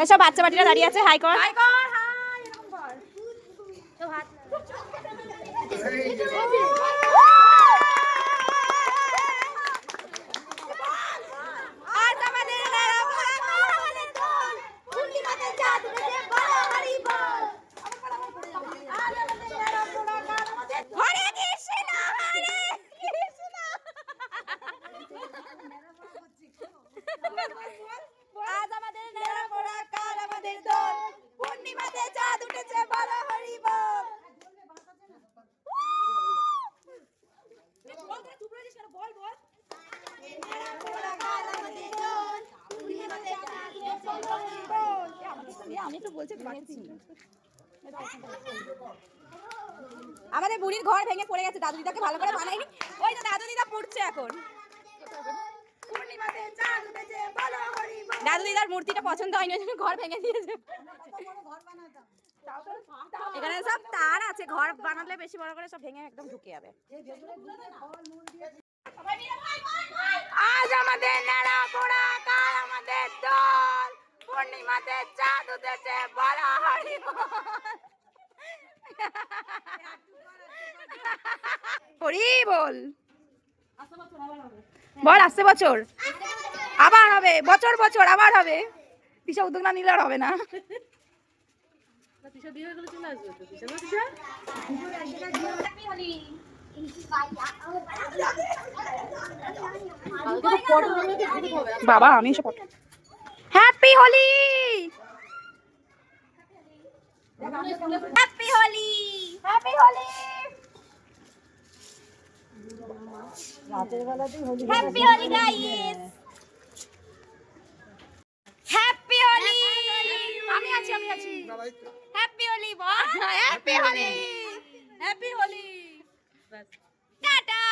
সব বাচ্চা বাটিরা দাঁড়িয়ে আছে। হাই কর, হাই কর, হাই এরকম কর। তো হাত আমাদের বুড়ির ঘর ভেঙে পড়ে গেছে, দাদু দিদাকে ভালো করে বানাইনি। ওই তো দাদু দিদা পড়ছে এখন। দাদু দিদার মূর্তিটা পছন্দ হয়নি, ওই জন্য ঘর ভেঙে দিয়েছে। এখানে সব তার আছে, ঘর বানালে বেশি বড় করে সব ভেঙে একদম ঢুকে যাবে। আজ আমাদের নেড়া পোড়া, কাল আমাদের দল, পূর্ণিমাতে চাঁদ উঠেছে বলা হরি হরি বল। বল আসছে বছর আবার হবে, বছর বছর আবার হবে। তিশা উদ্যোগ না নিলে আর হবে না। বাবা আমি এসব happy Holi, happy Holi, happy Holi, happy Holi guys, happy Holi. আমি আছি, আমি আছি। হ্যাপি হোলি বল, happy Holi, happy Holi, tata.